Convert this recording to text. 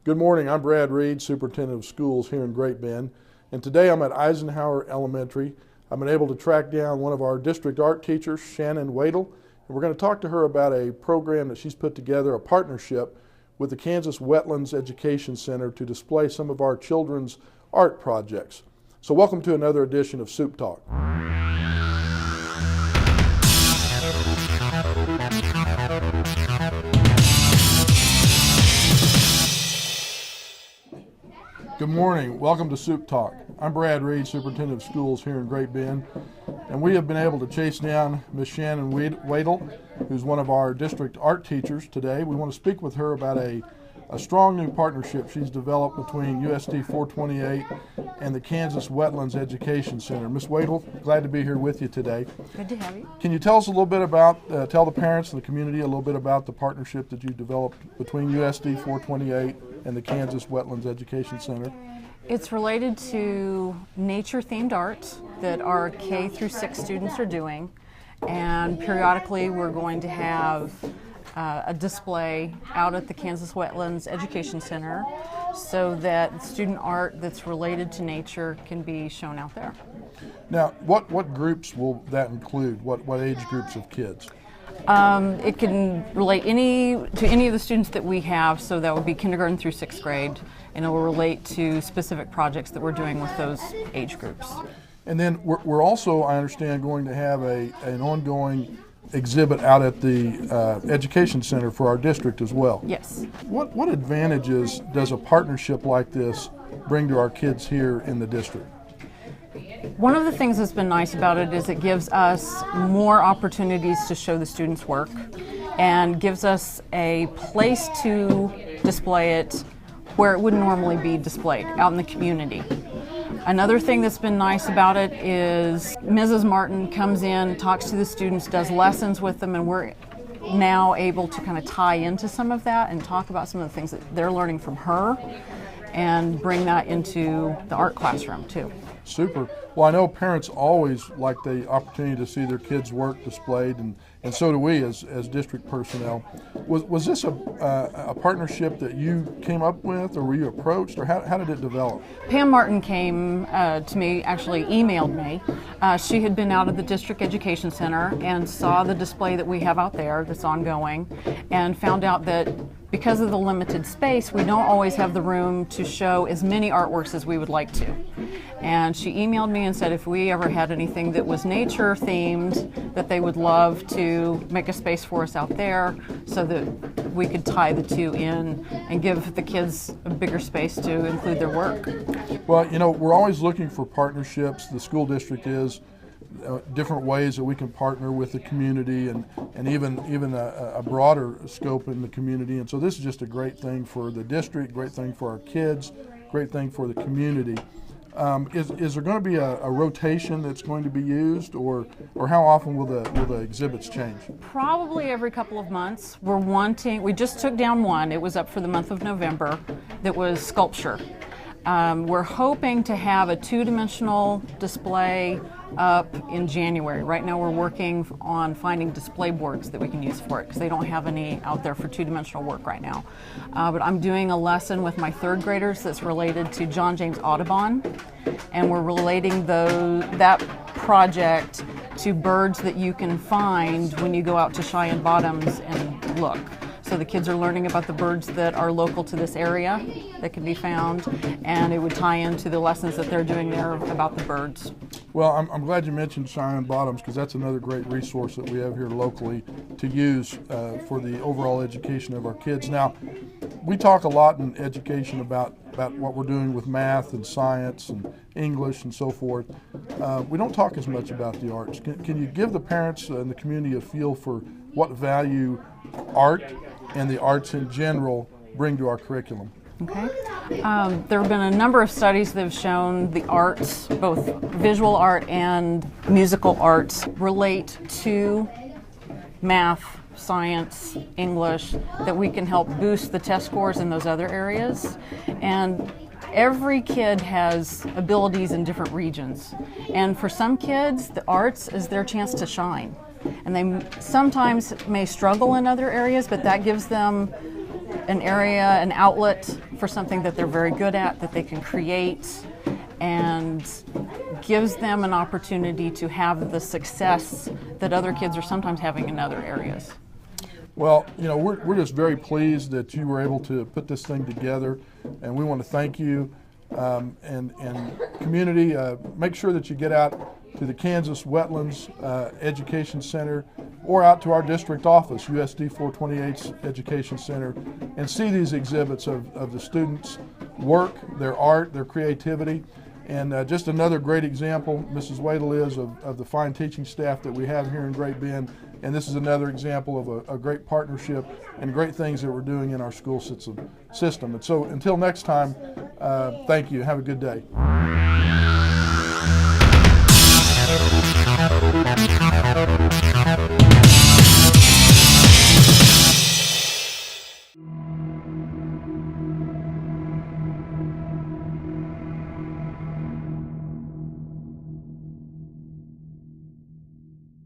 Good morning, I'm Brad Reed, Superintendent of Schools here in Great Bend, and today I'm at Eisenhower Elementary. I've been able to track down one of our district art teachers, Shannon Wadle, and we're going to talk to her about a program that she's put together, a partnership with the Kansas Wetlands Education Center to display some of our children's art projects. So welcome to another edition of Supe Talk. Good morning. Welcome to Supe Talk. I'm Brad Reed, Superintendent of Schools here in Great Bend, and we have been able to chase down Miss Shannon Wadle, who's one of our district art teachers today. We want to speak with her about a strong new partnership she's developed between USD 428 and the Kansas Wetlands Education Center. Miss Wadle, glad to be here with you today. Good to have you. Can you tell us a little bit about, tell the parents and the community a little bit about the partnership that you developed between USD 428 and the Kansas Wetlands Education Center? It's related to nature-themed art that our K through 6 students are doing, and periodically we're going to have a display out at the Kansas Wetlands Education Center so that student art that's related to nature can be shown out there. Now, what groups will that include? What age groups of kids? It can relate to any of the students that we have, so that would be kindergarten through 6th grade, and it will relate to specific projects that we're doing with those age groups. And then we're also, I understand, going to have an ongoing exhibit out at the Education Center for our district as well. Yes. What advantages does a partnership like this bring to our kids here in the district? One of the things that's been nice about it is it gives us more opportunities to show the students' work and gives us a place to display it where it wouldn't normally be displayed, out in the community. Another thing that's been nice about it is Mrs. Martin comes in, talks to the students, does lessons with them, and we're now able to kind of tie into some of that and talk about some of the things that they're learning from her and bring that into the art classroom too. Super. Well, I know parents always like the opportunity to see their kids' work displayed, and so do we as district personnel. Was this a partnership that you came up with, or were you approached, or how did it develop? Pam Martin came to me, actually emailed me. She had been out at the District Education Center and saw the display that we have out there that's ongoing, and found out that because of the limited space, we don't always have the room to show as many artworks as we would like to. And she emailed me and said if we ever had anything that was nature themed, that they would love to make a space for us out there so that we could tie the two in and give the kids a bigger space to include their work. Well, you know, we're always looking for partnerships. The school district is different ways that we can partner with the community and even a broader scope in the community. And so this is just a great thing for the district, great thing for our kids, great thing for the community. Is there going to be a rotation that's going to be used, or how often will the exhibits change? Probably every couple of months. We just took down one. It was up for the month of November. That was sculpture. We're hoping to have a two-dimensional display up in January. Right now we're working on finding display boards that we can use for it because they don't have any out there for two-dimensional work right now. But I'm doing a lesson with my 3rd graders that's related to John James Audubon, and we're relating that project to birds that you can find when you go out to Cheyenne Bottoms and look. So the kids are learning about the birds that are local to this area that can be found, and it would tie into the lessons that they're doing there about the birds. Well, I'm glad you mentioned Cheyenne Bottoms, because that's another great resource that we have here locally to use for the overall education of our kids. Now, we talk a lot in education about what we're doing with math and science and English and so forth. We don't talk as much about the arts. Can you give the parents and the community a feel for what value art and the arts in general bring to our curriculum? Okay. There have been a number of studies that have shown the arts, both visual art and musical arts, relate to math, science, English, that we can help boost the test scores in those other areas. And every kid has abilities in different regions. And for some kids, the arts is their chance to shine. And they sometimes may struggle in other areas, but that gives them an area, an outlet for something that they're very good at, that they can create, and gives them an opportunity to have the success that other kids are sometimes having in other areas. Well, you know, we're just very pleased that you were able to put this thing together, and we want to thank you. And community, make sure that you get out to the Kansas Wetlands Education Center or out to our district office, USD 428's Education Center, and see these exhibits of the students' work, their art, their creativity. And just another great example, Mrs. Wadle is, of the fine teaching staff that we have here in Great Bend. And this is another example of a great partnership and great things that we're doing in our school system. And so until next time, thank you. Have a good day.